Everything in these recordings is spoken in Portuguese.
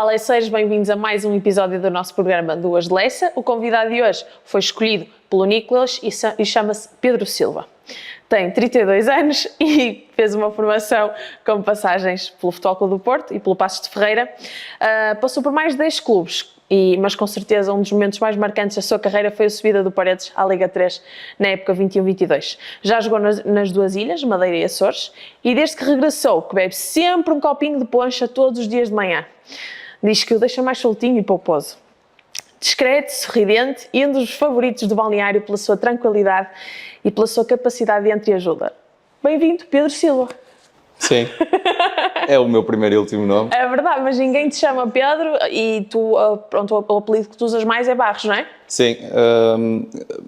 Leceiros, bem-vindos a mais um episódio do nosso programa Duas de Leça. O convidado de hoje foi escolhido pelo Nicolas e chama-se Pedro Silva. Tem 32 anos e fez uma formação com passagens pelo Futebol Clube do Porto e pelo Paços de Ferreira. Passou por mais de 10 clubes, mas com certeza um dos momentos mais marcantes da sua carreira foi a subida do Paredes à Liga 3 na época 21-22. Já jogou nas duas ilhas, Madeira e Açores, e desde que regressou, que bebe sempre um copinho de poncha todos os dias de manhã. Diz que o deixa mais soltinho e pouposo. Discreto, sorridente e um dos favoritos do balneário pela sua tranquilidade e pela sua capacidade de entreajuda. Bem-vindo, Pedro Silva. Sim, é o meu primeiro e último nome. É verdade, mas ninguém te chama Pedro e tu, pronto, o apelido que tu usas mais é Barros, não é? Sim,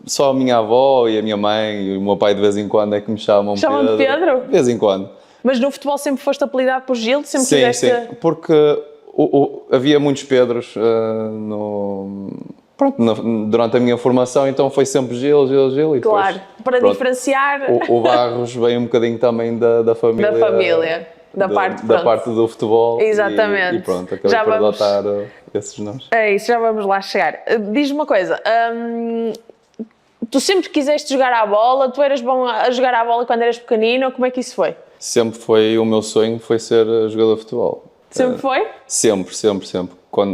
só a minha avó e a minha mãe e o meu pai de vez em quando é que me chamam Pedro. Chamam-te Pedro? De vez em quando. Mas no futebol sempre foste apelidado por Gil? Sempre sim, quiseste... sim, porque havia muitos Pedros durante a minha formação, então foi sempre Gil e depois... Claro, para diferenciar... O Barros veio um bocadinho também da família. Da família, da parte do futebol. Exatamente. E pronto, acabei por adotar esses nomes. É isso, já vamos lá chegar. Diz-me uma coisa, tu sempre quiseste jogar à bola, tu eras bom a jogar à bola quando eras pequenino, ou como é que isso foi? Sempre foi, o meu sonho foi ser jogador de futebol. Sempre foi? Sempre.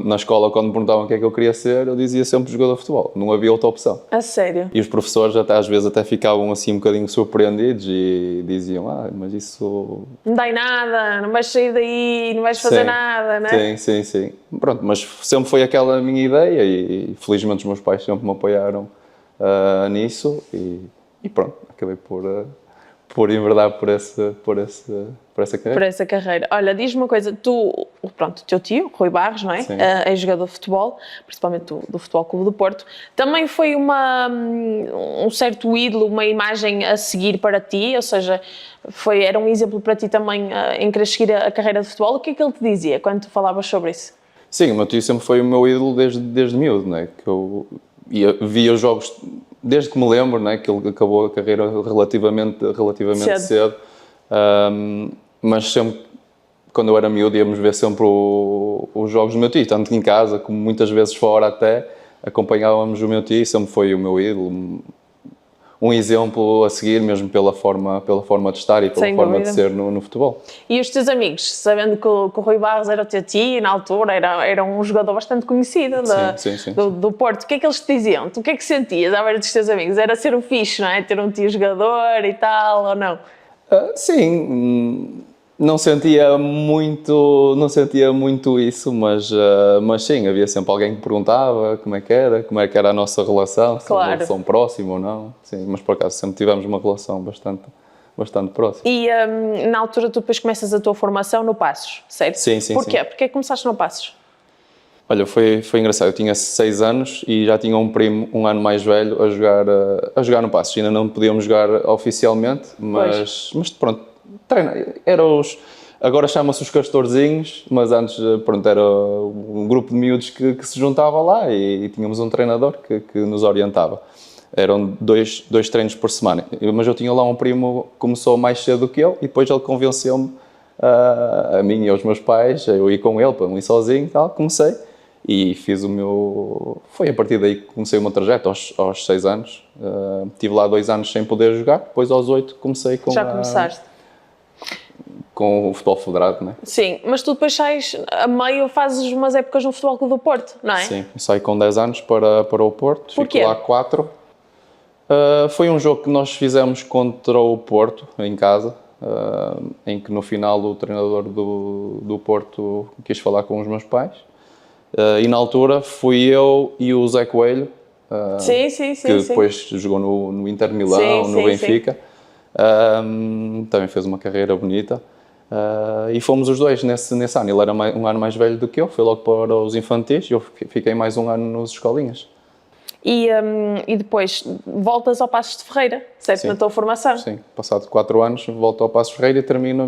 Na escola, quando me perguntavam o que é que eu queria ser, eu dizia sempre jogador de futebol. Não havia outra opção. A sério? E os professores às vezes ficavam assim um bocadinho surpreendidos e diziam, mas isso... Não dá em nada, não vais sair daí, não vais fazer nada, não é? Sim. Pronto, mas sempre foi aquela a minha ideia e felizmente os meus pais sempre me apoiaram nisso e pronto, acabei por enverdar por essa carreira. Por essa carreira. Olha, diz-me uma coisa, o teu tio, Rui Barros, não é? É jogador de futebol, principalmente do Futebol Clube do Porto. Também foi um certo ídolo, uma imagem a seguir para ti, ou seja, era um exemplo para ti também em querer seguir a carreira de futebol. O que é que ele te dizia quando tu falavas sobre isso? Sim, o meu tio sempre foi o meu ídolo desde miúdo, não é? Que eu via os jogos desde que me lembro, não é? Que ele acabou a carreira relativamente cedo. Mas sempre, quando eu era miúdo, íamos ver sempre os jogos do meu tio, tanto em casa como muitas vezes fora até, acompanhávamos o meu tio, sempre foi o meu ídolo, um exemplo a seguir mesmo pela forma de estar e pela forma de ser no futebol. E os teus amigos, sabendo que o Rui Barros era o teu tio, na altura era um jogador bastante conhecido do Porto, o que é que eles te diziam? Tu o que é que sentias à beira dos teus amigos? Era ser o fixe, não é? Ter um tio jogador e tal, ou não? Sim, não sentia muito isso, mas sim, havia sempre alguém que perguntava como é que era a nossa relação, se era uma relação próxima ou não. Sim, mas por acaso sempre tivemos uma relação bastante próxima. E na altura tu depois começas a tua formação no Paços, certo? Sim. Porquê? Porquê é que começaste no Paços? Olha, foi engraçado, eu tinha 6 anos e já tinha um primo um ano mais velho a jogar no Paços. Ainda não podíamos jogar oficialmente, mas pronto, agora chama-se os Castorzinhos, mas antes pronto, era um grupo de miúdos que se juntava lá e tínhamos um treinador que nos orientava. Eram dois treinos por semana, mas eu tinha lá um primo que começou mais cedo do que eu e depois ele convenceu-me, a mim e aos meus pais, eu ia com ele para não ir sozinho e tal, comecei. E fiz foi a partir daí que comecei o meu trajeto, aos 6 anos. Tive lá 2 anos sem poder jogar, depois aos 8 comecei com... Já começaste? Com o futebol federado, não é? Sim, mas tu depois sais a meio, fazes umas épocas no Futebol Clube do Porto, não é? Sim, saí com 10 anos para o Porto, Porquê? fico lá 4. Foi um jogo que nós fizemos contra o Porto, em casa, em que no final o treinador do Porto quis falar com os meus pais. E na altura fui eu e o Zé Coelho, que depois jogou no Inter Milão, no Benfica. Também fez uma carreira bonita. E fomos os dois nesse ano. Ele era um ano mais velho do que eu, foi logo para os infantis e eu fiquei mais um ano nos escolinhas. E depois voltas ao Paços de Ferreira, certo? Sim. Na tua formação? Sim, passado 4 anos volto ao Paços de Ferreira e termino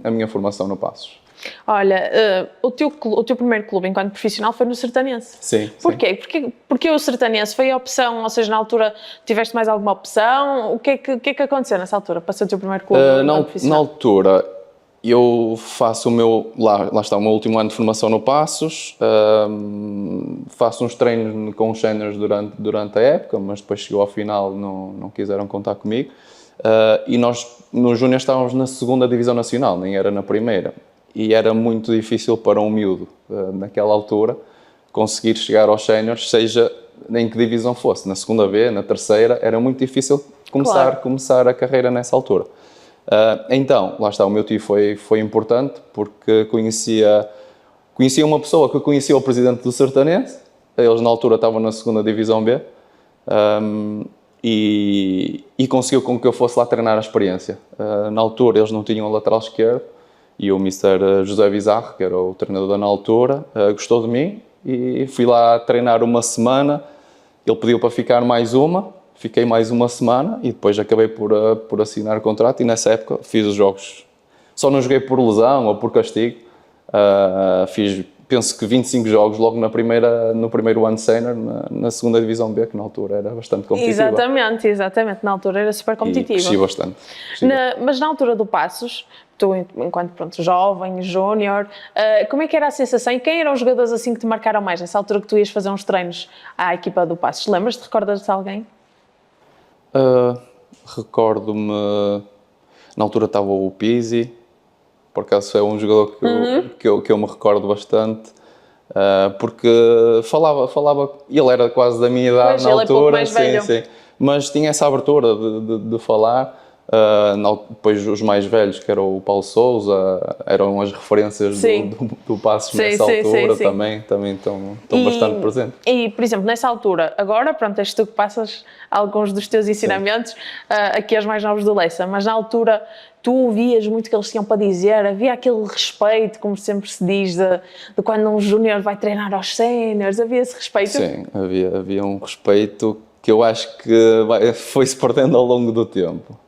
a minha formação no Paços. Olha, o teu primeiro clube enquanto profissional foi no Sertanense. Sim. Porquê? Porque o Sertanense foi a opção, ou seja, na altura tiveste mais alguma opção? O que é que aconteceu nessa altura para ser o teu primeiro clube enquanto profissional? Na altura eu faço o meu, lá está, o meu último ano de formação no Passos, faço uns treinos com os séniores durante a época, mas depois chegou ao final, não quiseram contar comigo. E nós, no Júnior, estávamos na segunda divisão nacional, nem era na primeira. E era muito difícil para um miúdo, naquela altura, conseguir chegar aos séniores, seja em que divisão fosse, na segunda B, na terceira, era muito difícil começar a carreira nessa altura. Então, lá está, o meu tio foi importante porque conhecia uma pessoa que conhecia o presidente do Sertanense, eles na altura estavam na segunda divisão B, e conseguiu com que eu fosse lá treinar a experiência. Na altura eles não tinham lateral esquerdo e o Mr. José Bizarro, que era o treinador na altura, gostou de mim e fui lá treinar uma semana. Ele pediu para ficar mais uma, fiquei mais uma semana e depois acabei por assinar o contrato e nessa época fiz os jogos. Só não joguei por lesão ou por castigo. Fiz, penso que 25 jogos logo no primeiro ano de sénior, na segunda divisão B, que na altura era bastante competitiva. Exatamente, na altura era super competitiva. E cresci bastante. Mas na altura do Passos, tu enquanto jovem, júnior, como é que era a sensação e quem eram os jogadores assim que te marcaram mais nessa altura que tu ias fazer uns treinos à equipa do Passos? Lembras-te, recordas de alguém? Recordo-me, na altura estava o Pizzi, por acaso é um jogador que eu me recordo bastante, porque falava, ele era quase da minha idade na altura, é pouco mais velho. Sim, mas tinha essa abertura de falar. Depois os mais velhos, que era o Paulo Sousa, eram as referências do Passos nessa altura. Também estão bastante presentes. E, por exemplo, nessa altura, agora, pronto, és tu que passas alguns dos teus ensinamentos aqui aos mais novos do Leça, mas na altura tu ouvias muito o que eles tinham para dizer, havia aquele respeito, como sempre se diz, de quando um júnior vai treinar aos séniores, havia esse respeito? Sim, havia um respeito que eu acho que foi-se perdendo ao longo do tempo.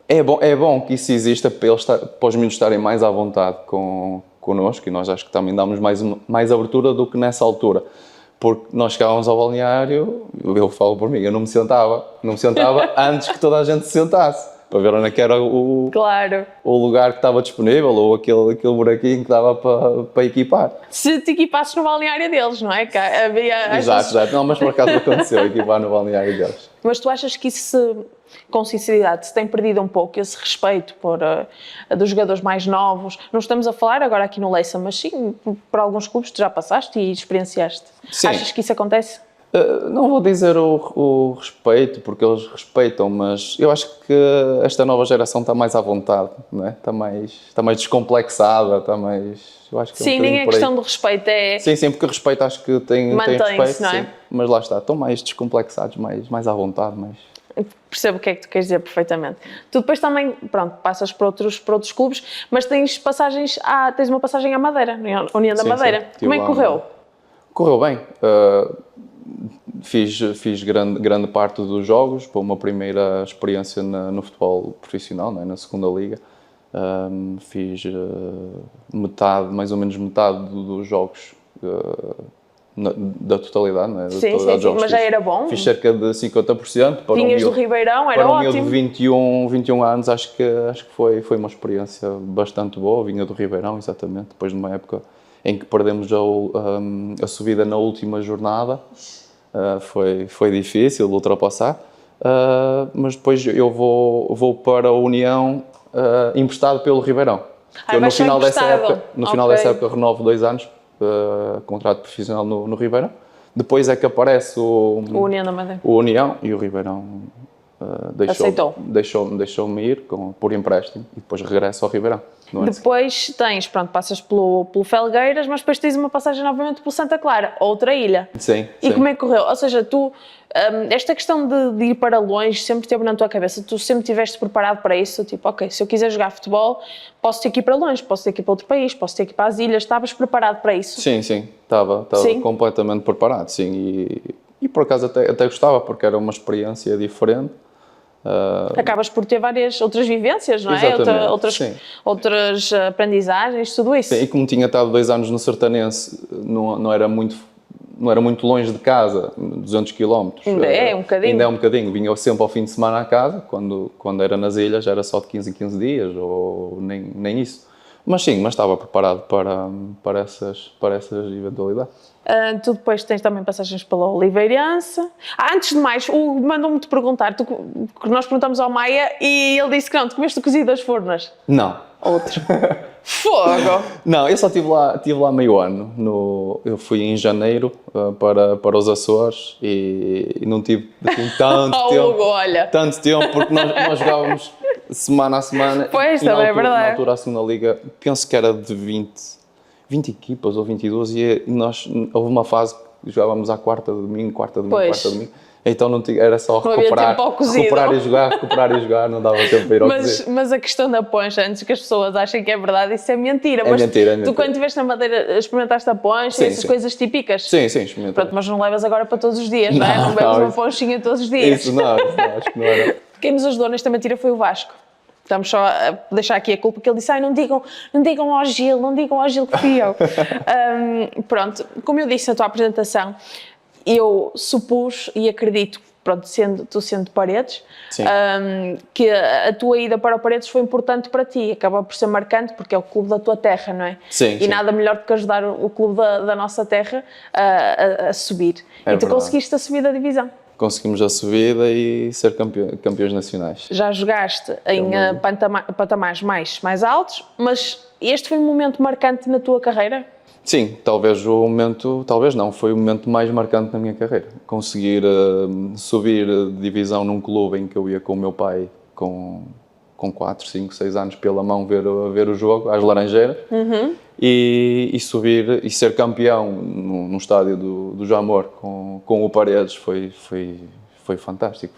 É bom que isso exista para os meninos estarem mais à vontade connosco e nós acho que também damos mais abertura do que nessa altura. Porque nós chegávamos ao balneário, eu falo por mim, eu não me sentava antes que toda a gente se sentasse, para ver onde é que era o lugar que estava disponível ou aquele buraquinho que dava para equipar. Se te equipasses no balneário deles, não é? Exato. Não, mas por acaso aconteceu equipar no balneário deles. Mas tu achas que isso, com sinceridade, se tem perdido um pouco esse respeito dos jogadores mais novos? Não estamos a falar agora aqui no Leça, mas sim por alguns clubes que tu já passaste e experienciaste. Sim. Achas que isso acontece? Não vou dizer o respeito, porque eles respeitam, mas eu acho que esta nova geração está mais à vontade, não é? Está mais descomplexada, está mais... Eu acho que sim, nem é questão de respeito, é... Sim, porque respeito acho que tem respeito, não é? Sim, mas lá está, estão mais descomplexados, mais à vontade, mais... Percebo o que é que tu queres dizer perfeitamente. Tu depois também, pronto, passas por outros clubes, mas tens uma passagem à Madeira, União da Madeira. Sim. Como é que correu? Correu bem. Fiz grande parte dos jogos, para uma primeira experiência no futebol profissional, não é? Na segunda liga. Fiz mais ou menos metade dos jogos da totalidade, não é? Sim, mas já era bom? Fiz cerca de 50%. Vinhas do Ribeirão, era ótimo. Para um miúdo de 21 anos, acho que foi uma experiência bastante boa. Vinha do Ribeirão, exatamente, depois de uma época em que perdemos a subida na última jornada. Foi difícil de ultrapassar, mas depois eu vou para a União emprestado pelo Ribeirão. Eu, no final dessa época renovo 2 anos, contrato profissional no Ribeirão. Depois é que aparece o União da Madeira. O União e o Ribeirão deixou-me ir por empréstimo e depois regresso ao Ribeirão. Depois passas pelo Felgueiras, mas depois tens uma passagem novamente pelo Santa Clara, outra ilha. Sim. E como é que correu? Ou seja, tu, esta questão de ir para longe sempre esteve na tua cabeça, tu sempre estiveste preparado para isso, tipo, ok, se eu quiser jogar futebol, posso ter que ir para longe, posso ter que ir para outro país, posso ter que ir para as ilhas, estavas preparado para isso? Sim, estava completamente preparado, sim, e por acaso até gostava, porque era uma experiência diferente. Acabas por ter várias outras vivências, não é? Outras aprendizagens, tudo isso. Sim, e como tinha estado 2 anos no Sertanense, não era muito longe de casa, 200 km. Ainda é um bocadinho. Ainda é um bocadinho. Vinha sempre ao fim de semana à casa, quando era nas ilhas era só de 15 em 15 dias, ou nem isso. Mas sim, mas estava preparado para essas eventualidades. Tu depois tens também passagens pela Oliveirense. Antes de mais, o Hugo mandou-me te perguntar, nós perguntamos ao Maia e ele disse que não, tu comeste o cozido das Furnas. Não. Outro. Fogo! Não, eu só estive lá meio ano. Eu fui em janeiro para os Açores e não tive assim, tanto tempo. Hugo, olha. Tanto tempo, porque nós jogávamos semana a semana. Pois, e também é verdade. Na altura, a segunda liga, penso que era de 20 equipas ou 22 houve uma fase que jogávamos à quarta domingo. Então era só recuperar e jogar, não dava tempo para ir ao cozido. Mas a questão da poncha, antes que as pessoas achem que é verdade, isso é mentira. É mentira. Tu quando estiveste na Madeira experimentaste a poncha, Sim, essas sim. coisas típicas? Sim, experimentei. Pronto, mas não levas agora para todos os dias, não é? Não bebes uma ponchinha todos os dias. Isso não, acho que não era. Quem nos ajudou nesta mentira foi o Vasco. Estamos só a deixar aqui a culpa, que ele disse, não digam ao Gil que fui eu. Pronto, como eu disse na tua apresentação, eu supus e acredito, pronto, tu sendo de Paredes, que a tua ida para o Paredes foi importante para ti, acaba por ser marcante porque é o clube da tua terra, não é? Sim, e nada melhor do que ajudar o clube da nossa terra a subir. E tu conseguiste a subir da divisão. Conseguimos a subida e ser campeões nacionais. Já jogaste em patamares mais altos, mas este foi um momento marcante na tua carreira? Sim, talvez foi o momento mais marcante na minha carreira. Conseguir subir de divisão num clube em que eu ia com o meu pai com 4, 5, 6 anos pela mão ver o jogo, às Laranjeiras, e subir e ser campeão no estádio do Jamor com o Paredes foi fantástico.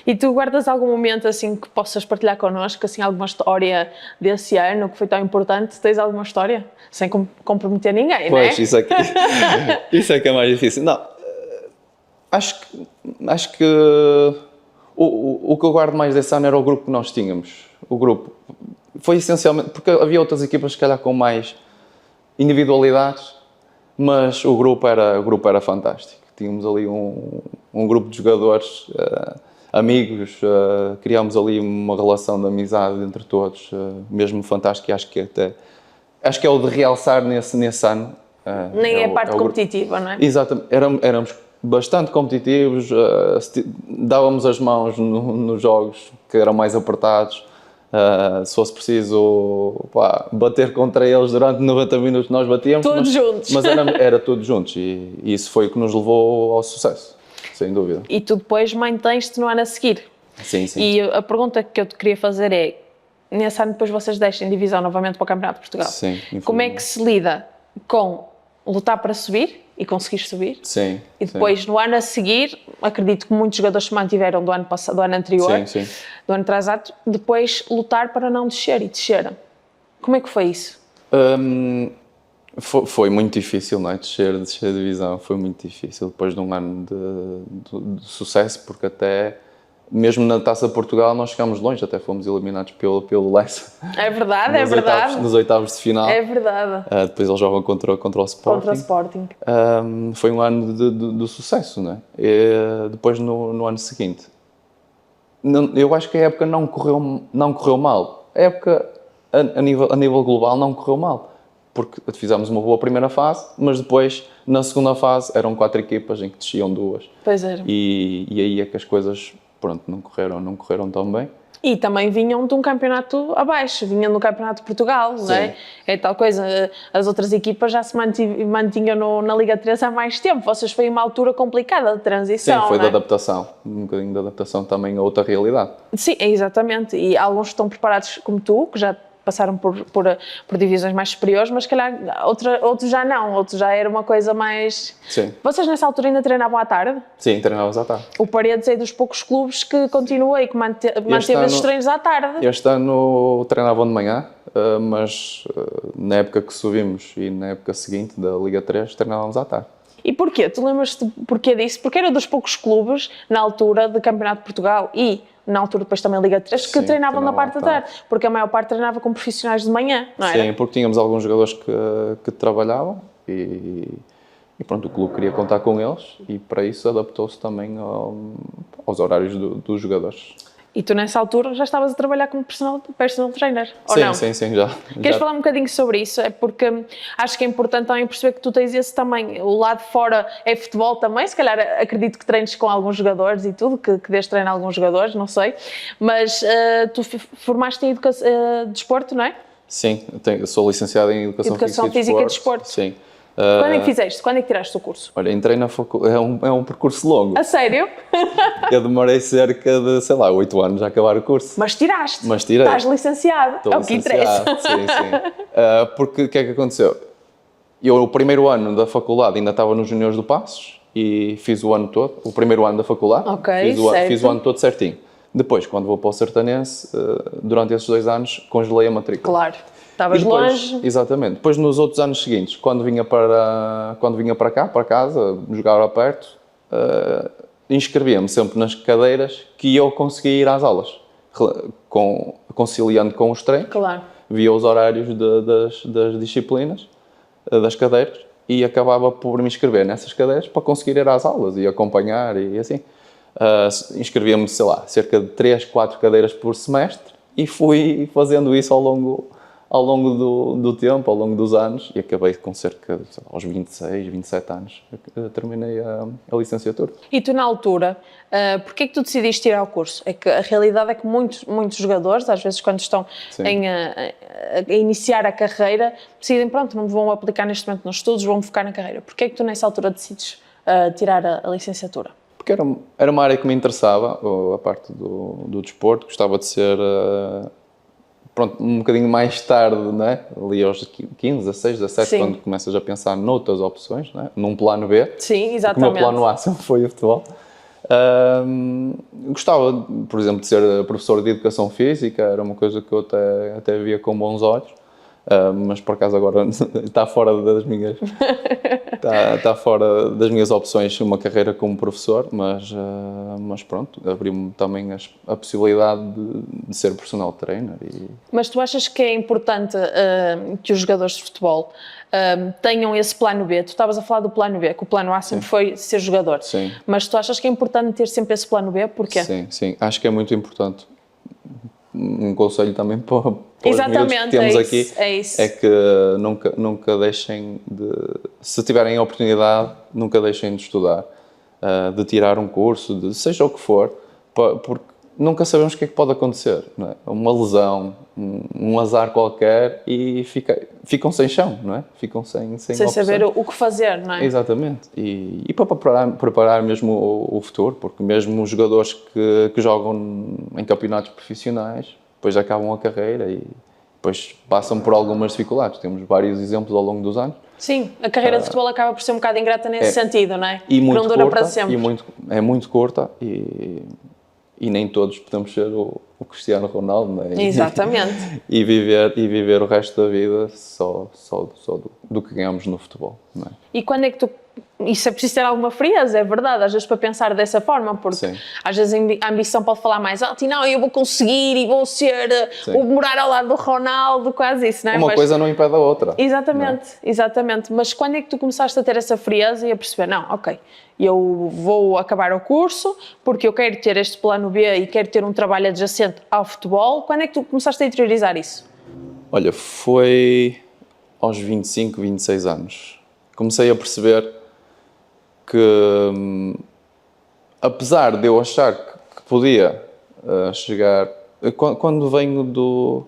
E tu guardas algum momento assim que possas partilhar connosco, assim, alguma história desse ano que foi tão importante? Tens alguma história? Sem comprometer ninguém, não é? Pois, isso é que é mais difícil. Não, acho que o que eu guardo mais desse ano era o grupo que nós tínhamos. O grupo foi essencialmente, porque havia outras equipas se calhar com mais individualidades, mas o grupo era fantástico. Tínhamos ali um grupo de jogadores amigos, criámos ali uma relação de amizade entre todos, mesmo fantástico, e acho que é o de realçar nesse ano. Nem é a parte competitiva, não é? Exatamente, éramos bastante competitivos, dávamos as mãos nos jogos que eram mais apertados, se fosse preciso bater contra eles durante 90 minutos nós batíamos. Todos juntos. Mas era todos juntos e isso foi o que nos levou ao sucesso, sem dúvida. E tu depois mantens-te no ano a seguir. Sim. E a pergunta que eu te queria fazer é, nesse ano depois vocês deixam divisão novamente para o Campeonato de Portugal. Sim, como é que se lida com lutar para subir e conseguir subir? Sim. E depois, no ano a seguir, acredito que muitos jogadores se mantiveram do ano anterior, do ano atrasado, depois lutar para não descer e desceram. Como é que foi isso? Foi muito difícil, não é? Descer a divisão foi muito difícil depois de um ano de sucesso, porque até mesmo na Taça de Portugal nós chegámos longe, até fomos eliminados pelo Leicester. É verdade, nos oitavos de final. É verdade. Depois eles jogam contra o Sporting. Contra o Sporting. Foi um ano de sucesso, não é? E depois no ano seguinte, eu acho que a época não correu mal. A época a nível global não correu mal, porque fizemos uma boa primeira fase, mas depois na segunda fase eram 4 equipas em que desciam 2. Pois era. E aí é que as coisas não correram tão bem. E também vinham de um campeonato abaixo, vinham do Campeonato de Portugal, não é? É tal coisa, as outras equipas já se mantinham na Liga 3 há mais tempo, vocês foi uma altura complicada de transição, Sim, foi não é? de adaptação, um bocadinho de adaptação também a outra realidade. Sim, exatamente, e alguns estão preparados como tu, que já passaram por divisões mais superiores, mas se calhar outros já não, outros já era uma coisa mais... Sim. Vocês nessa altura ainda treinavam à tarde? Sim, treinávamos à tarde. O Paredes é dos poucos clubes que continua e que manteve esses treinos à tarde. Este ano treinavam de manhã, mas na época que subimos e na época seguinte da Liga 3 treinávamos à tarde. E porquê? Tu lembras-te porquê disso? Porque era dos poucos clubes na altura de Campeonato de Portugal e na altura depois também Liga 3 que treinavam na parte da tarde, porque a maior parte treinava com profissionais de manhã, não era? Sim, porque tínhamos alguns jogadores que trabalhavam e E pronto, o clube queria contar com eles e para isso adaptou-se também aos horários dos jogadores. E tu nessa altura já estavas a trabalhar como personal trainer, ou Sim, não? sim, já. Queres falar um bocadinho sobre isso? É porque acho que é importante também perceber que tu tens esse também, o lado de fora é futebol também, se calhar acredito que treines com alguns jogadores e tudo, que dês treino a alguns jogadores, não sei, mas tu formaste em desporto, não é? Sim, sou licenciado em Educação Física e Desporto. Sim. Quando é que fizeste? Quando é que tiraste o curso? Olha, entrei na faculdade, é um percurso longo. A sério? Eu demorei cerca de, sei lá, 8 anos a acabar o curso. Mas tiraste? Mas tirei. Estás licenciado, Estou é o que interessa. Sim. Porque o que é que aconteceu? Eu, o primeiro ano da faculdade, ainda estava nos Juniores do Passos e fiz o ano todo, o primeiro ano da faculdade, fiz o ano todo certinho. Depois, quando vou para o Sertanense, durante esses 2 anos, congelei a matrícula. Claro. Estavas longe. Exatamente. Depois, nos outros anos seguintes, quando vinha para cá, para casa, jogava perto, inscrevia-me sempre nas cadeiras que eu conseguia ir às aulas, conciliando com os treinos, Claro. via os horários das disciplinas, das cadeiras, e acabava por me inscrever nessas cadeiras para conseguir ir às aulas e acompanhar e assim. Inscrevia-me, sei lá, cerca de 3, 4 cadeiras por semestre e fui fazendo isso ao longo do tempo, ao longo dos anos, e acabei com cerca de, sei lá, aos 26, 27 anos, terminei a licenciatura. E tu, na altura, porquê é que tu decidiste tirar o curso? É que a realidade é que muitos jogadores, às vezes quando estão a iniciar a carreira, decidem, pronto, não vão aplicar neste momento nos estudos, vão focar na carreira. Porquê é que tu, nessa altura, decides tirar a licenciatura? Porque era uma área que me interessava, a parte do desporto, gostava de ser... Pronto, um bocadinho mais tarde, não é? Ali aos 15, 16, 17, Sim. quando começas a pensar noutras opções, não é? Num plano B. Sim, exatamente. Porque o meu plano A sempre foi o futebol. Gostava, por exemplo, de ser professor de Educação Física, era uma coisa que eu até via com bons olhos, mas por acaso agora está fora das minhas... Está fora das minhas opções uma carreira como professor, mas pronto, abriu-me também a possibilidade de ser personal trainer. Mas tu achas que é importante que os jogadores de futebol tenham esse plano B? Tu estavas a falar do plano B, que o plano A sempre foi ser jogador. Sim. Mas tu achas que é importante ter sempre esse plano B? Porquê? Sim, acho que é muito importante. Um conselho também para os miúdos que temos aqui é que nunca deixem de, se tiverem a oportunidade, nunca deixem de estudar, de tirar um curso, de seja o que for, porque nunca sabemos o que é que pode acontecer, não é? Uma lesão, um azar qualquer e ficam sem chão, não é? Ficam sem saber o que fazer, não é? Exatamente. E para preparar mesmo o futuro, porque mesmo os jogadores que jogam em campeonatos profissionais, depois acabam a carreira e depois passam por algumas dificuldades. Temos vários exemplos ao longo dos anos. Sim, a carreira de futebol acaba por ser um bocado ingrata nesse sentido, não é? E muito não dura curta, para sempre. É muito curta e nem todos podemos ser o Cristiano Ronaldo, não é? Exatamente. e viver o resto da vida só do que ganhamos no futebol, não é? E quando é que tu... Isso é preciso ter alguma frieza, é verdade, às vezes para pensar dessa forma, porque Sim. às vezes a ambição pode falar mais alto e não, eu vou conseguir e vou ser, vou morar ao lado do Ronaldo, quase isso, não é? Uma coisa não impede a outra. Exatamente. Mas quando é que tu começaste a ter essa frieza e a perceber, não, ok, eu vou acabar o curso porque eu quero ter este plano B e quero ter um trabalho adjacente ao futebol? Quando é que tu começaste a interiorizar isso? Olha, foi aos 25, 26 anos. Comecei a perceber que, apesar de eu achar que podia chegar... Quando venho do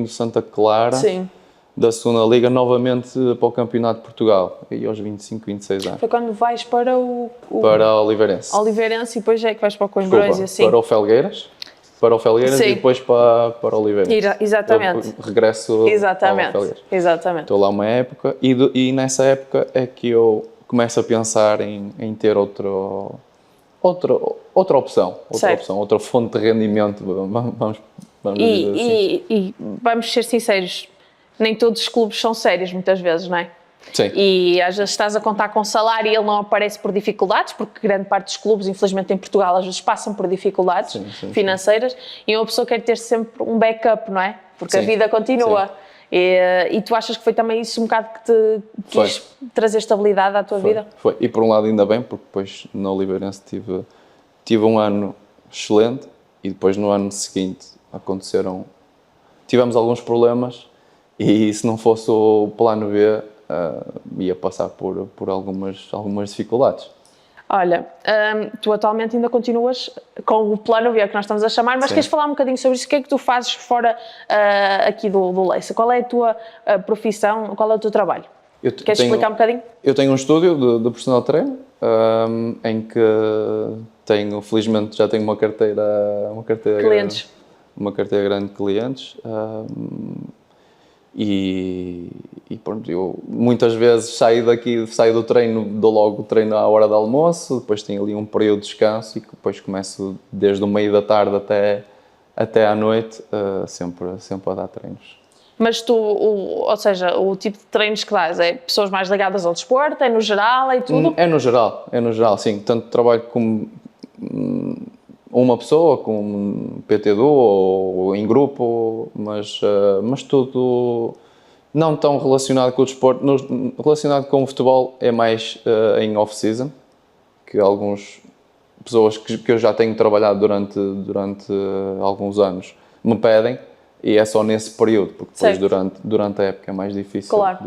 Santa Clara, Sim. da segunda Liga, novamente para o Campeonato de Portugal, e aos 25, 26 anos. Foi quando vais para Para o Oliveirense. Oliveirense e depois é que vais para o Coimbrões e assim. Para o Felgueiras. Sim. E depois para o Oliveirense. Exatamente. Eu regresso ao Felgueiras. Exatamente. Estou lá uma época e nessa época é que eu começo a pensar em ter outra opção, outra fonte de rendimento, vamos dizer assim. E vamos ser sinceros, nem todos os clubes são sérios muitas vezes, não é? Sim. E às vezes estás a contar com salário e ele não aparece por dificuldades, porque grande parte dos clubes, infelizmente em Portugal, às vezes passam por dificuldades financeiras, e uma pessoa quer ter sempre um backup, não é? Porque a vida continua. Sim. E tu achas que foi também isso um bocado que te quis trazer estabilidade à tua vida? Foi. E por um lado ainda bem, porque depois no Oliveirense tive um ano excelente e depois no ano seguinte tivemos alguns problemas e se não fosse o plano B, ia passar por algumas dificuldades. Olha, tu atualmente ainda continuas com o plano B, que nós estamos a chamar, mas Sim. queres falar um bocadinho sobre isso? O que é que tu fazes fora aqui do Leça? Qual é a tua profissão? Qual é o teu trabalho? Queres explicar um bocadinho? Eu tenho um estúdio de personal trainer, em que felizmente já tenho uma carteira Clientes. uma carteira grande de clientes. E pronto, eu muitas vezes saio do treino, dou logo o treino à hora do almoço, depois tenho ali um período de descanso e depois começo desde o meio da tarde até à noite, sempre a dar treinos. Mas tu, ou seja, o tipo de treinos que dás é pessoas mais ligadas ao desporto, é no geral, é tudo? É no geral, sim. Tanto trabalho como uma pessoa, com um PTDO ou em grupo, mas tudo não tão relacionado com o desporto. Relacionado com o futebol é mais em off-season, que algumas pessoas que eu já tenho trabalhado durante alguns anos me pedem, e é só nesse período, porque depois durante a época é mais difícil. Claro.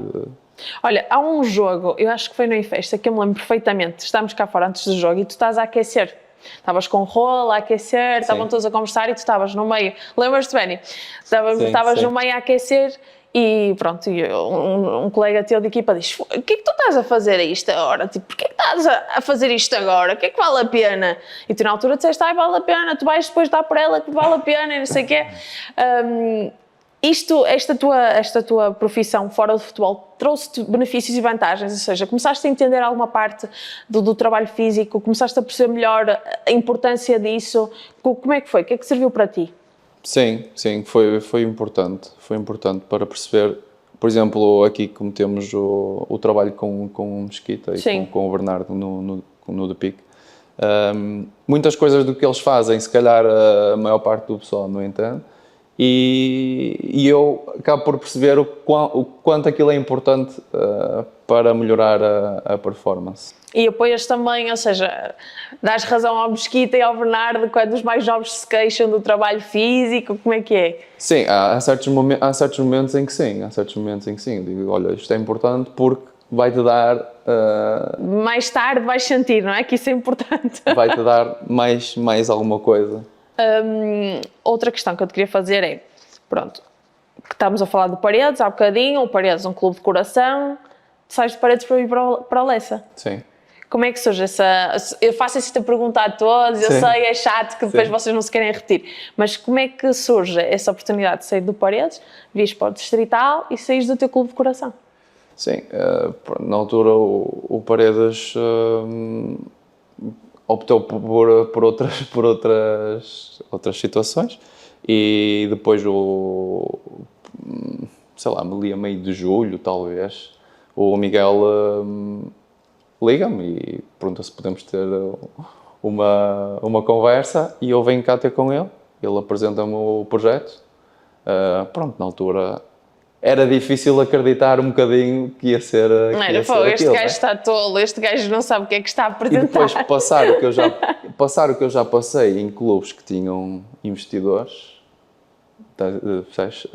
Olha, há um jogo, eu acho que foi no Infesta, que eu me lembro perfeitamente, estávamos cá fora antes do jogo e tu estás a aquecer. Estavas com rolo a aquecer, estavam todos a conversar e tu estavas no meio. Lembras-te, Benny? Estavas no meio a aquecer e pronto, um colega teu de equipa diz: o que é que tu estás a fazer a isto agora? Tipo, porquê que estás a fazer isto agora? O que é que vale a pena? E tu na altura disseste: ai, vale a pena, tu vais depois dar por ela que vale a pena e não sei o quê. Esta tua profissão fora do futebol trouxe-te benefícios e vantagens, ou seja, começaste a entender alguma parte do trabalho físico, começaste a perceber melhor a importância disso, como é que foi? O que é que serviu para ti? Sim, foi importante para perceber, por exemplo, aqui como temos o trabalho com o Mesquita e com o Bernardo no The Peak, muitas coisas do que eles fazem, se calhar a maior parte do pessoal não entende, e eu acabo por perceber o quanto aquilo é importante para melhorar a performance. E apoias também, ou seja, dás razão ao Mesquita e ao Bernardo quando os mais novos se queixam do trabalho físico, como é que é? Sim, há certos momentos em que sim, digo, olha, isto é importante porque vai-te dar... mais tarde vais sentir, não é? Que isso é importante. Vai-te dar mais alguma coisa. Outra questão que eu te queria fazer é, pronto, que estamos a falar do Paredes há bocadinho, o Paredes é um clube de coração, tu sais de Paredes para ir para o Leça. Sim. Como é que surge essa... Eu faço esta pergunta a todos, eu sei, é chato que depois vocês não se querem repetir, mas como é que surge essa oportunidade de sair do Paredes, vires para o Distrital e saís do teu clube de coração? Sim, na altura o Paredes optou por outras situações e depois sei lá, ali a meio de julho talvez, o Miguel liga-me e pergunta se podemos ter uma conversa e eu venho cá ter com ele apresenta-me o projeto. Pronto, na altura era difícil acreditar um bocadinho que ia ser este gajo está tolo, este gajo não sabe o que é que está a apresentar. E depois passar o que eu já passei em clubes que tinham investidores, percebes?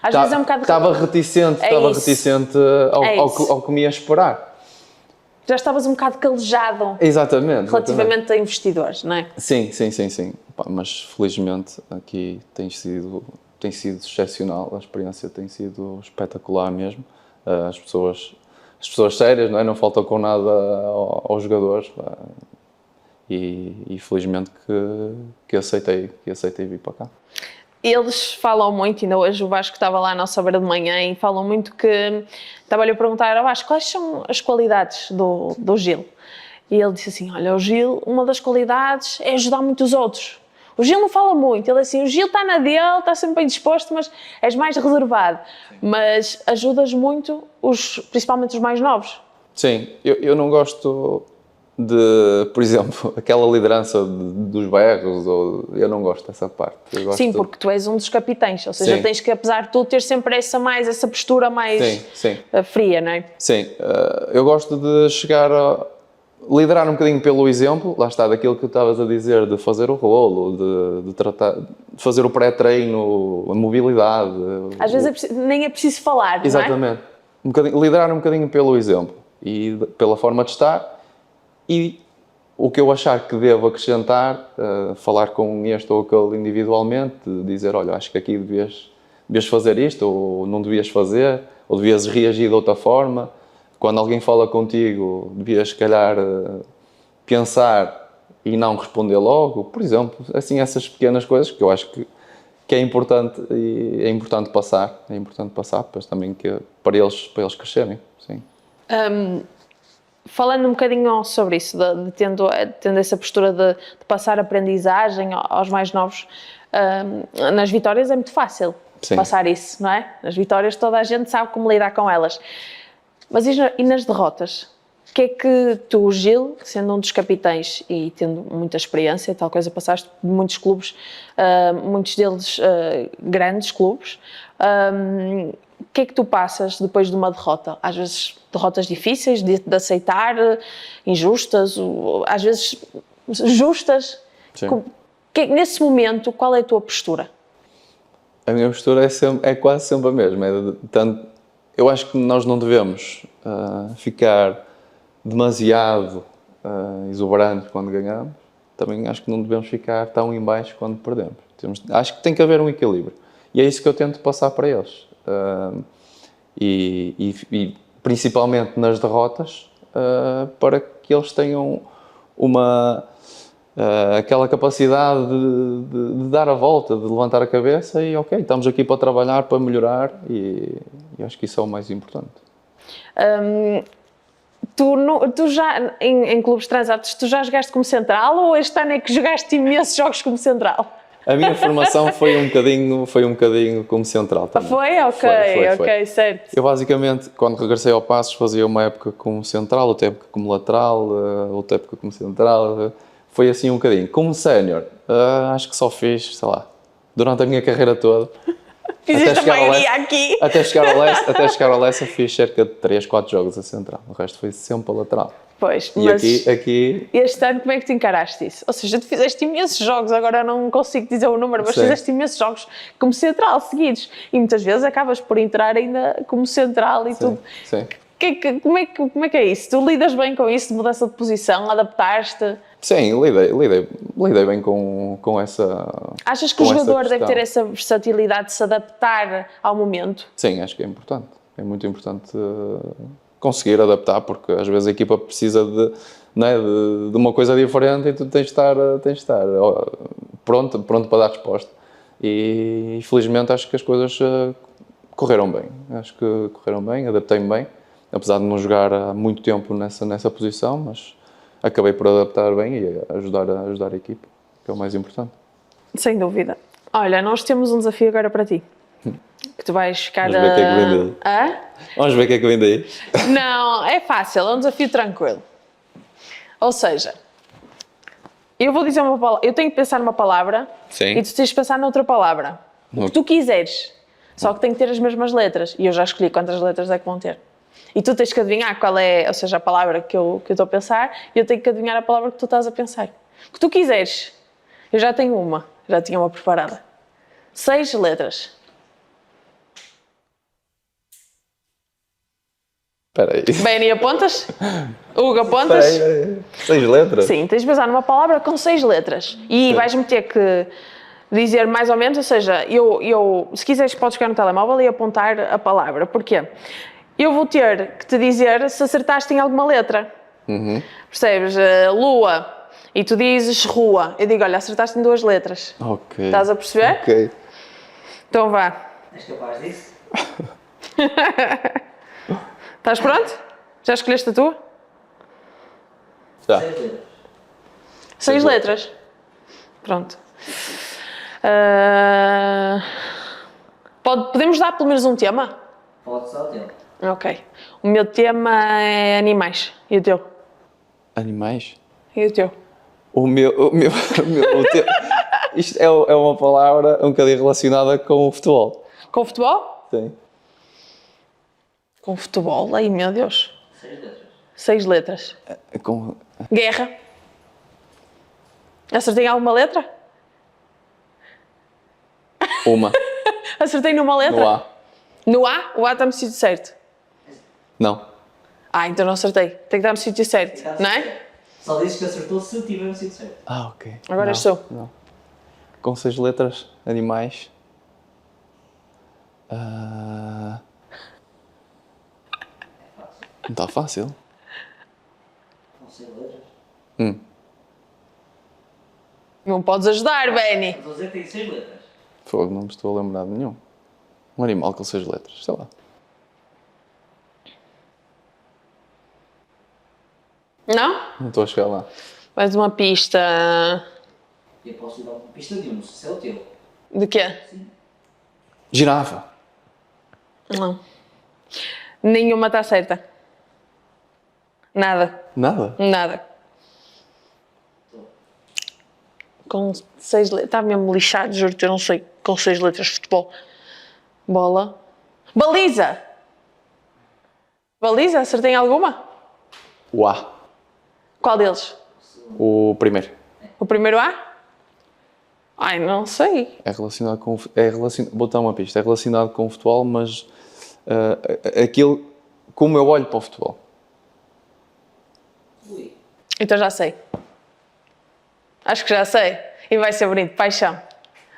Às vezes é um bocado... Estava reticente ao que me ia esperar. Já estavas um bocado calejado. Exatamente. Relativamente a investidores, não é? Sim. Mas felizmente aqui tem sido excepcional, a experiência tem sido espetacular mesmo. As pessoas sérias, não é? Não faltam com nada aos jogadores. E felizmente que aceitei vir para cá. Eles falam muito, ainda hoje o Vasco estava lá à nossa beira de manhã e falam muito que... Estava-lhe a perguntar ao Vasco quais são as qualidades do Gil. E ele disse assim, olha, o Gil, uma das qualidades é ajudar muito os outros. O Gil não fala muito, ele é assim, o Gil está na dele, está sempre bem disposto, mas és mais reservado. Sim. Mas ajudas muito, principalmente os mais novos. Sim, eu não gosto por exemplo, aquela liderança dos berros, eu não gosto dessa parte. Eu gosto Sim, porque tu és um dos capitães, ou seja, Sim. tens que, apesar de tudo, ter sempre essa postura mais Sim. fria, não é? Sim, eu gosto de liderar um bocadinho pelo exemplo, lá está, daquilo que tu estavas a dizer, de fazer o rolo, de tratar, de fazer o pré-treino, a mobilidade. Às vezes nem é preciso falar, não é? Exatamente. Liderar um bocadinho pelo exemplo e pela forma de estar, e o que eu achar que devo acrescentar, falar com este ou aquele individualmente, dizer, olha, acho que aqui devias fazer isto, ou não devias fazer, ou devias reagir de outra forma. Quando alguém fala contigo, devias, se calhar, pensar e não responder logo. Por exemplo, assim, essas pequenas coisas que eu acho que é importante, e é importante passar. É importante passar, depois também para eles crescerem. Sim. Falando um bocadinho sobre isso, tendo essa postura de passar aprendizagem aos mais novos, nas vitórias é muito fácil Sim. passar isso, não é? Nas vitórias toda a gente sabe como lidar com elas. Mas e nas derrotas? O que é que tu, Gil, sendo um dos capitães e tendo muita experiência, tal coisa, passaste por muitos clubes, muitos deles grandes clubes, o que é que tu passas depois de uma derrota? Às vezes derrotas difíceis de aceitar, injustas, às vezes justas. Sim. Nesse momento, qual é a tua postura? A minha postura é quase sempre a mesma. Eu acho que nós não devemos ficar demasiado exuberantes quando ganhamos. Também acho que não devemos ficar tão em baixo quando perdemos. Acho que tem que haver um equilíbrio. E é isso que eu tento passar para eles. E principalmente nas derrotas, para que eles tenham aquela capacidade de dar a volta, de levantar a cabeça e ok, estamos aqui para trabalhar, para melhorar e acho que isso é o mais importante. Tu já, em clubes transatos, tu já jogaste como central ou este ano é que jogaste imensos jogos como central? A minha formação foi um bocadinho como central também. Foi? Ok, certo. Eu basicamente, quando regressei ao Passos, fazia uma época como central, outra época como lateral, outra época como central. Foi assim um bocadinho. Como sénior, acho que só fiz, sei lá, durante a minha carreira toda. Fizeste a maioria aqui. Até chegar ao Lessa fiz cerca de 3, 4 jogos a central. O resto foi sempre a lateral. Pois, E mas aqui... este ano como é que tu encaraste isso? Ou seja, tu fizeste imensos jogos, agora não consigo dizer o número, mas Sim. fizeste imensos jogos como central seguidos e muitas vezes acabas por entrar ainda como central e tudo. Sim. Como é que é isso? Tu lidas bem com isso, de mudança de posição, adaptaste? Sim, lidei bem com essa. Achas que o jogador deve ter essa versatilidade de se adaptar ao momento? Sim, acho que é importante. É muito importante conseguir adaptar, porque às vezes a equipa precisa de uma coisa diferente e tu tens de estar pronto para dar resposta. E felizmente acho que as coisas correram bem. Acho que correram bem, adaptei-me bem, apesar de não jogar há muito tempo nessa posição, mas acabei por adaptar bem e ajudar a equipa, que é o mais importante. Sem dúvida. Olha, nós temos um desafio agora para ti. Que tu vais ficar Vamos ver o que é que vem daí. Vamos ver o que é que vem daí. Não, é fácil, é um desafio tranquilo. Ou seja, eu vou dizer uma palavra, eu tenho que pensar numa palavra. Sim. E tu tens de pensar noutra palavra. O que tu quiseres. Só que tem que ter as mesmas letras. E eu já escolhi quantas letras é que vão ter. E tu tens que adivinhar qual é, ou seja, a palavra que eu estou a pensar, e eu tenho que adivinhar a palavra que tu estás a pensar. O que tu quiseres. Eu já tenho uma, já tinha uma preparada. 6 letras. Espera aí. Benny, apontas? Hugo, apontas? Espera aí. 6 letras? Sim, tens de pensar numa palavra com 6 letras. E vais-me ter que dizer mais ou menos, ou seja, se quiseres podes pegar no telemóvel e apontar a palavra. Porquê? Eu vou ter que te dizer se acertaste em alguma letra. Uhum. Percebes? Lua. E tu dizes rua. Eu digo, olha, acertaste em 2 letras. Ok. Estás a perceber? Ok. Então vá. És capaz disso? Estás pronto? Já escolheste a tua? Já. 6 letras. 6 letras. Pronto. Podemos dar pelo menos um tema? Pode só o tempo. Ok. O meu tema é animais. E o teu? Animais? E o teu? O teu. Isto é uma palavra um bocadinho relacionada com o futebol. Com futebol? Sim. Com futebol? Ai, meu Deus. 6 letras. 6 letras. Com... Guerra. Acertei em alguma letra? Uma. Acertei numa letra? No A. No A? O A está no sítio certo. Não. Ah, então não acertei. Tem que estar no sítio certo, não é? Só dizes que acertou se tiver no sítio certo. Ah, ok. Agora não, és tu. Não. Com 6 letras, animais. Não está fácil. Com 6 letras. Não podes ajudar, Benny. Estou a dizer que tem 6 letras. Fogo, não me estou a lembrar de nenhum. Um animal com 6 letras, sei lá. Não? Não estou a chegar lá. Mais uma pista. Eu posso lhe dar uma pista de um, não sei se é o teu. De quê? Girafa. Não. Nenhuma está certa. Nada. Nada. Nada. Com 6 letras. Está mesmo lixado, juro-te, eu não sei. Com 6 letras de futebol. Bola. Baliza! Baliza? Acertei em alguma? O A. Qual deles? O primeiro. O primeiro A? Ai, não sei. É relacionado com... vou dar uma pista. É relacionado com o futebol, mas... aquilo... Como eu olho para o futebol. Ui. Então já sei. Acho que já sei. E vai ser bonito. Paixão.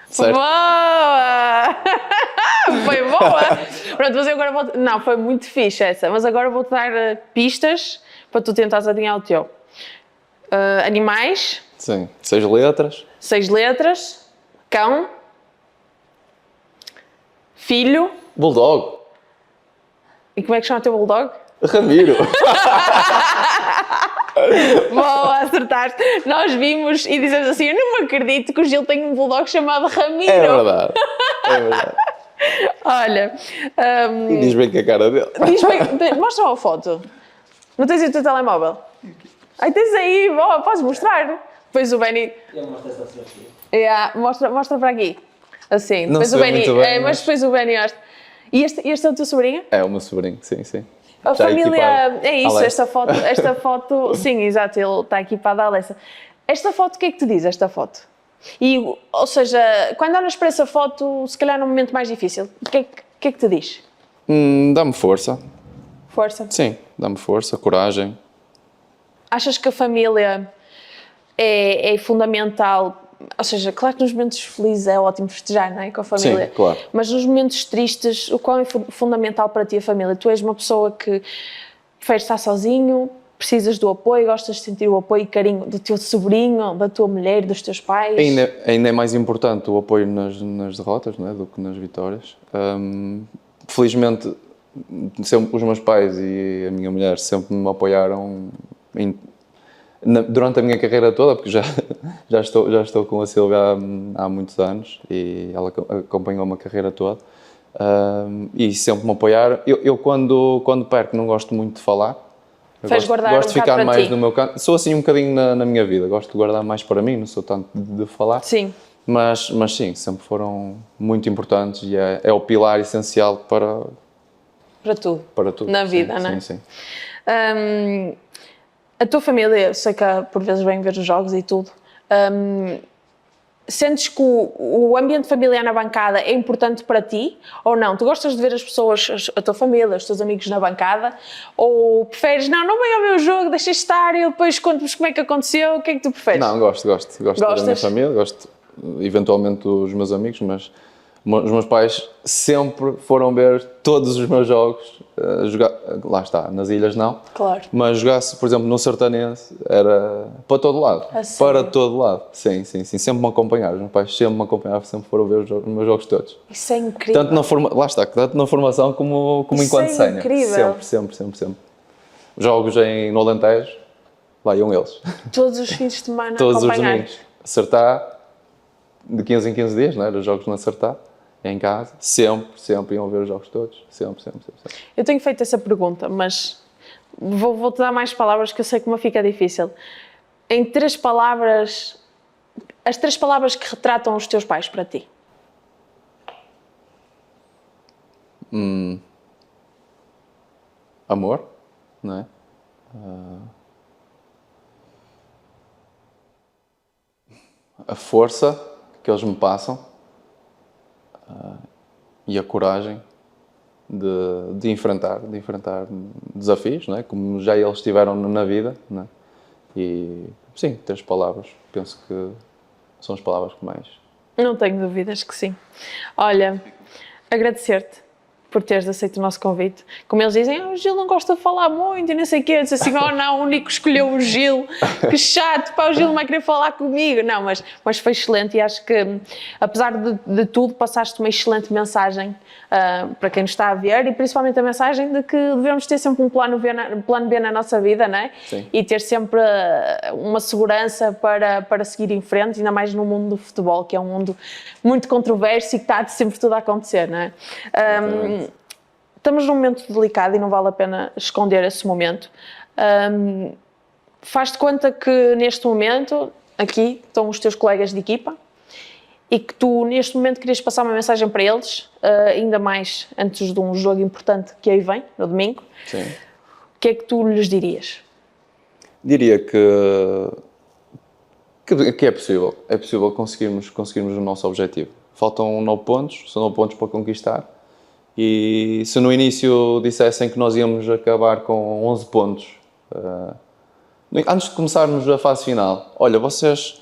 Certo. Boa! Foi boa! Pronto, mas eu agora vou... Não, foi muito fixe essa. Mas agora vou-te dar pistas para tu tentares adivinhar o teu. Animais, Sim. 6 letras. 6 letras. Cão. Filho. Bulldog. E como é que chama o teu bulldog? Ramiro. Boa, acertaste. Nós vimos e dizemos assim, eu não me acredito que o Gil tem um bulldog chamado Ramiro. É verdade. É verdade. Olha, E diz bem que a cara dele. mostra uma foto. Não tens aí o teu telemóvel? Aí tens aí, boa, podes mostrar. Depois o Benny... Eu mostro essa fotografia. Yeah, mostra para aqui. Assim, Não depois o sei Benny... muito bem, mas mas- depois o Benny... E este é o teu sobrinho? É o meu sobrinho, sim, sim. A Está família... equipado. É isso, Alexa. esta foto... Sim, exato, ele está equipado a Alexa. Esta foto, o que é que te diz, esta foto? E, ou seja, quando olhas para essa foto, se calhar num momento mais difícil, o que é que te diz? Dá-me força. Força. Sim, dá-me força, coragem. Achas que a família é fundamental? Ou seja, claro que nos momentos felizes é ótimo festejar, não é? Com a família. Sim, claro. Mas nos momentos tristes, o qual é fundamental para ti a família? Tu és uma pessoa que preferes estar sozinho, precisas do apoio, gostas de sentir o apoio e carinho do teu sobrinho, da tua mulher, dos teus pais? Ainda é mais importante o apoio nas derrotas, não é? Do que nas vitórias. Felizmente, sempre, os meus pais e a minha mulher sempre me apoiaram durante a minha carreira toda, porque já estou com a Silvia há muitos anos e ela acompanhou-me a carreira toda. E sempre me apoiaram. Eu quando perco, não gosto muito de falar. Eu Faz guardar gosto um de ficar bocado para mais ti. no meu canto. Sou assim um bocadinho na minha vida. Gosto de guardar mais para mim, não sou tanto de falar. Sim. Mas sim, sempre foram muito importantes e é o pilar essencial para Para tudo. Na Sim, vida, não é? Sim. A tua família, eu sei que por vezes vem ver os jogos e tudo, sentes que o ambiente familiar na bancada é importante para ti ou não? Tu gostas de ver as pessoas, a tua família, os teus amigos na bancada ou preferes, não venham ver o jogo, deixa estar e eu depois conto-vos como é que aconteceu, o que é que tu preferes? Não, gosto da minha Gostas? família, gosto eventualmente dos meus amigos, mas os meus pais sempre foram ver todos os meus jogos, jogar, lá está, nas ilhas não, Claro. mas jogasse, por exemplo, no Sertanense, era para todo lado, A sério? para todo lado, sim, sempre me acompanharam, os meus pais sempre me acompanhavam, sempre foram ver os meus jogos todos. Isso é incrível. Tanto na formação como Isso enquanto é sénior. incrível. Sempre. Jogos no Alentejo, lá iam eles. Todos os fins de semana Todos os acompanhar. domingos. Acertar, de 15 em 15 dias, não era? Os jogos no Acertar, em casa. Sempre iam ver os jogos todos. Sempre. Eu tenho feito essa pergunta, mas Vou-te dar mais palavras que eu sei que uma fica difícil. Em 3 palavras, as 3 palavras que retratam os teus pais para ti. Amor, não é? A força que eles me passam e a coragem de enfrentar desafios, não é? Como já eles tiveram na vida, não é? E sim, 3 palavras, penso que são as palavras que mais. Não tenho dúvidas que sim. Olha, agradecer-te por teres aceito o nosso convite. Como eles dizem, o Gil não gosta de falar muito e não sei o quê. Eu disse assim, oh não, o único escolheu o Gil. Que chato, pá, o Gil não vai querer falar comigo. Não, mas foi excelente e acho que, apesar de tudo, passaste uma excelente mensagem para quem nos está a ver e principalmente a mensagem de que devemos ter sempre um plano B na nossa vida, não é? Sim. E ter sempre uma segurança para seguir em frente, ainda mais no mundo do futebol, que é um mundo muito controverso e que está sempre tudo a acontecer, não é? Estamos num momento delicado e não vale a pena esconder esse momento. Faz-te conta que neste momento, aqui, estão os teus colegas de equipa e que tu neste momento querias passar uma mensagem para eles, ainda mais antes de um jogo importante que aí vem, no domingo. Sim. O que é que tu lhes dirias? Diria que é possível. É possível conseguirmos o nosso objetivo. Faltam 9 pontos, são 9 pontos para conquistar. E se no início dissessem que nós íamos acabar com 11 pontos, antes de começarmos a fase final, olha, vocês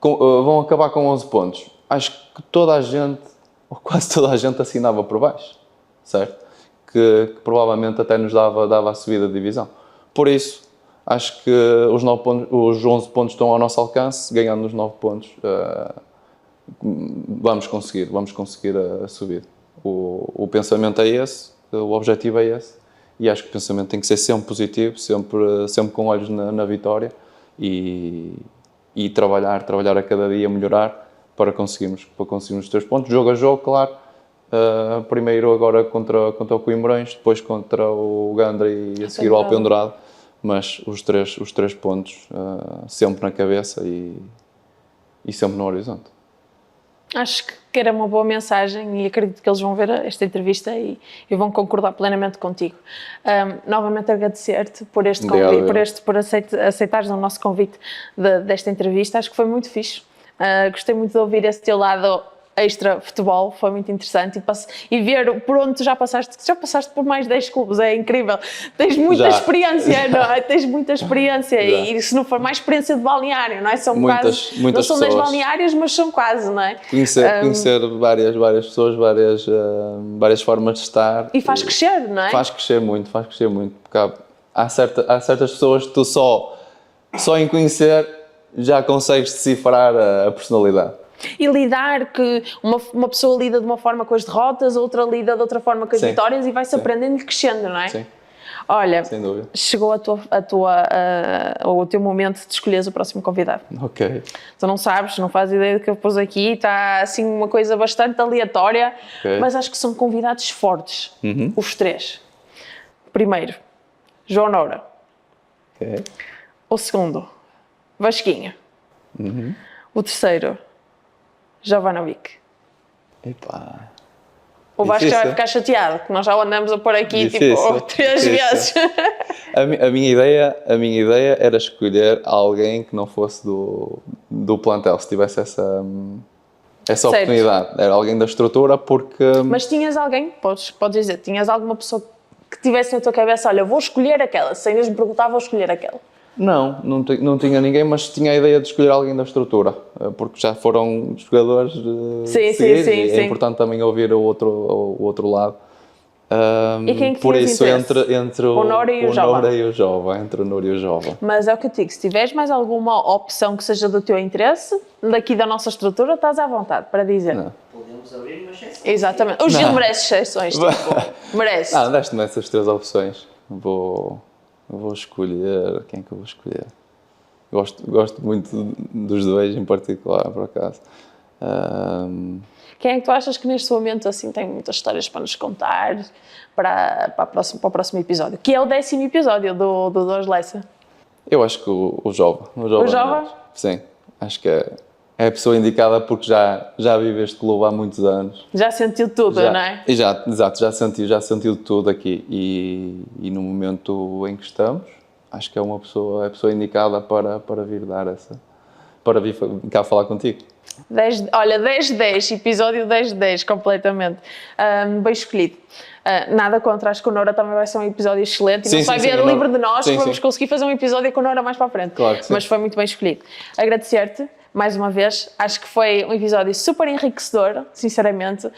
vão acabar com 11 pontos. Acho que toda a gente, ou quase toda a gente, assinava por baixo, certo? Que provavelmente até nos dava a subida de divisão. Por isso, acho que os 11 pontos estão ao nosso alcance, ganhando os 9 pontos, vamos conseguir a subida. O pensamento é esse, o objetivo é esse, e acho que o pensamento tem que ser sempre positivo, sempre com olhos na vitória e trabalhar a cada dia, melhorar para conseguirmos os 3 pontos, jogo a jogo, claro. Primeiro agora contra o Coimbrões, depois contra o Gandra e a seguir o Alpendurado, mas os três pontos sempre na cabeça e sempre no horizonte. Acho que era uma boa mensagem e acredito que eles vão ver esta entrevista e vão concordar plenamente contigo. Novamente agradecer-te por este convite, por aceitares o nosso convite desta entrevista. Acho que foi muito fixe. Gostei muito de ouvir esse teu lado extra futebol, foi muito interessante e ver por onde tu já passaste por mais de 10 clubes, é incrível. Tens muita experiência, não é? Tens muita experiência e se não for mais experiência de balneário, não é? São muitas não são 10 pessoas. balneários, mas são quase, não é? Conhecer várias pessoas, várias formas de estar. E faz crescer, não é? Faz crescer muito, porque há certas pessoas que tu só em conhecer já consegues decifrar a personalidade. E lidar que uma pessoa lida de uma forma com as derrotas, outra lida de outra forma com as vitórias e vai-se aprendendo e crescendo, não é? Sim. Olha, sem dúvida. Chegou o teu momento de escolheres o próximo convidado. Ok. Tu não sabes, não fazes ideia do que eu pus aqui, está assim uma coisa bastante aleatória, mas acho que são convidados fortes, os 3. Primeiro, João Noura. Ok. O segundo, Vasquinho. O terceiro, Jovanovic. Epá. O Vasco já vai ficar chateado, que nós já o andamos a pôr aqui tipo 3 vezes. A minha ideia era escolher alguém que não fosse do plantel, se tivesse essa oportunidade. Era alguém da estrutura, porque... Mas tinhas alguém, podes dizer, tinhas alguma pessoa que tivesse na tua cabeça, olha, vou escolher aquela, sem mesmo perguntar, vou escolher aquela. Não tinha ninguém, mas tinha a ideia de escolher alguém da estrutura, porque já foram jogadores seguidos, e é importante também ouvir o outro lado. E quem que por isso, entre o Noura e o Jova. Entre o Noura e o Jova. Mas é o que eu te digo, se tiveres mais alguma opção que seja do teu interesse, daqui da nossa estrutura, estás à vontade para dizer. Não. Podemos abrir uma exceção. Exatamente. O Gil merece exceções, merece. Deste-me essas 3 opções. Vou escolher... Quem é que eu vou escolher? Gosto muito dos 2 em particular, por acaso. Quem é que tu achas que neste momento assim tem muitas histórias para nos contar para o próximo episódio? Que é o 10º episódio do Dores Lessa. Eu acho que o Jova. O Jova? Sim, acho que é a pessoa indicada porque já vive este clube há muitos anos. Já sentiu tudo, não é? Exato, já sentiu tudo aqui. E no momento em que estamos, acho que é a pessoa indicada para vir dar para vir cá falar contigo. 10-10, episódio 10-10, completamente. Bem escolhido. Nada contra, acho que o Nora também vai ser um episódio excelente e não se vai ver livre de nós, vamos conseguir fazer um episódio com o Nora mais para a frente. Claro que sim. Mas foi muito bem escolhido. Agradecer-te mais uma vez, acho que foi um episódio super enriquecedor, sinceramente.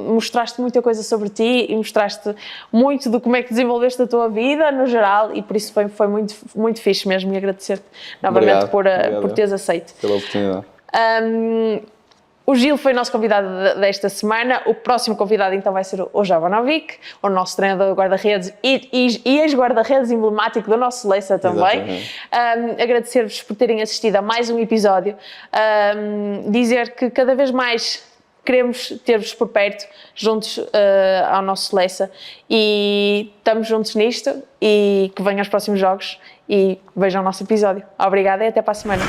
Mostraste muita coisa sobre ti e mostraste muito de como é que desenvolveste a tua vida no geral e por isso foi muito, muito fixe mesmo e agradecer-te novamente Obrigado por teres aceito. Pela oportunidade. O Gil foi nosso convidado desta semana. O próximo convidado então vai ser o Jovanovic, o nosso treinador de guarda-redes e ex-guarda-redes emblemático do nosso Leça também. Agradecer-vos por terem assistido a mais um episódio. Dizer que cada vez mais queremos ter-vos por perto, juntos ao nosso Leça, e estamos juntos nisto e que venham os próximos jogos e vejam o nosso episódio. Obrigada e até para a semana.